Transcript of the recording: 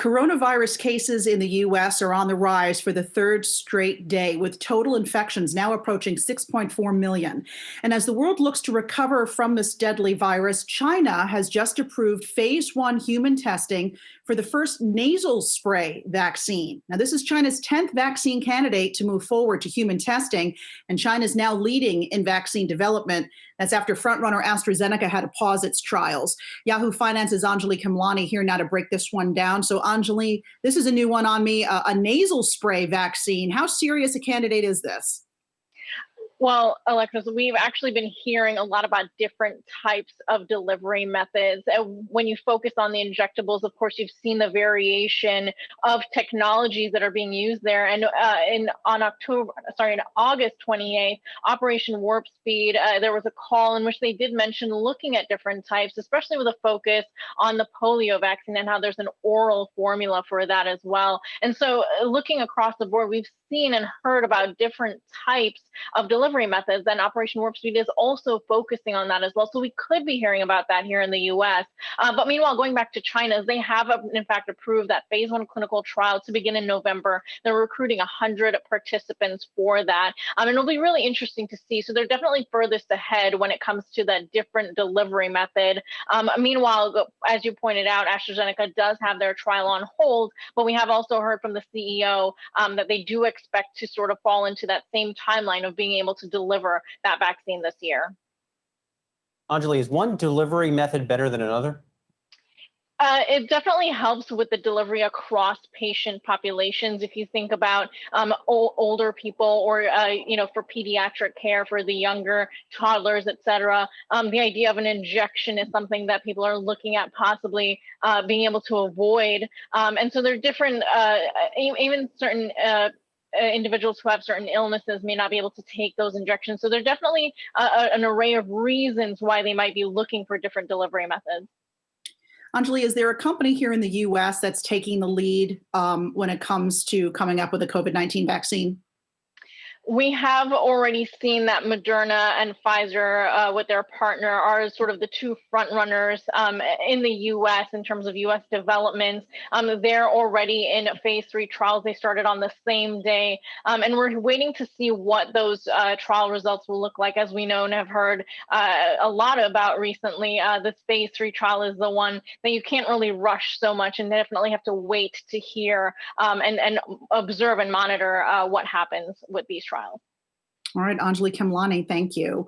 Coronavirus cases in the U.S. are on the rise for the third straight day, with total infections now approaching 6.4 million. And as the world looks to recover from this deadly virus, China has just approved phase 1 human testing for the first nasal spray vaccine. Now, this is China's 10th vaccine candidate to move forward to human testing, and China is now leading in vaccine development. That's after frontrunner AstraZeneca had to pause its trials. Yahoo Finance's Anjalee Khemlani here now to break this one down. So, Anjalee, this is a new one on me, a nasal spray vaccine. How serious a candidate is this? Well, Alexis, we've actually been hearing a lot about different types of delivery methods. When you focus on the injectables, of course, you've seen the variation of technologies that are being used there. And on August 28th, Operation Warp Speed, there was a call in which they did mention looking at different types, especially with a focus on the polio vaccine and how there's an oral formula for that as well. And so looking across the board, we've seen and heard about different types of delivery methods, and Operation Warp Speed is also focusing on that as well. So we could be hearing about that here in the U.S. But meanwhile, going back to China, they have in fact approved that phase 1 clinical trial to begin in November. They're recruiting 100 participants for that. And it'll be really interesting to see. So they're definitely furthest ahead when it comes to that different delivery method. Meanwhile, as you pointed out, AstraZeneca does have their trial on hold, but we have also heard from the CEO that they do expect to sort of fall into that same timeline of being able to deliver that vaccine this year. Anjalee, is one delivery method better than another? It definitely helps with the delivery across patient populations. If you think about older people or, for pediatric care for the younger toddlers, et cetera, the idea of an injection is something that people are looking at possibly being able to avoid. And so there are different, even certain individuals who have certain illnesses may not be able to take those injections. So there's definitely an array of reasons why they might be looking for different delivery methods. Anjalee, is there a company here in the U.S. that's taking the lead when it comes to coming up with a COVID-19 vaccine? We have already seen that Moderna and Pfizer, with their partner, are sort of the two front runners in the U.S. in terms of U.S. developments. They're already in phase 3 trials. They started on the same day, and we're waiting to see what those trial results will look like. As we know and have heard a lot about recently, this phase 3 trial is the one that you can't really rush so much, and definitely have to wait to hear and observe and monitor what happens with these trials. All right, Anjalee Khemlani, thank you.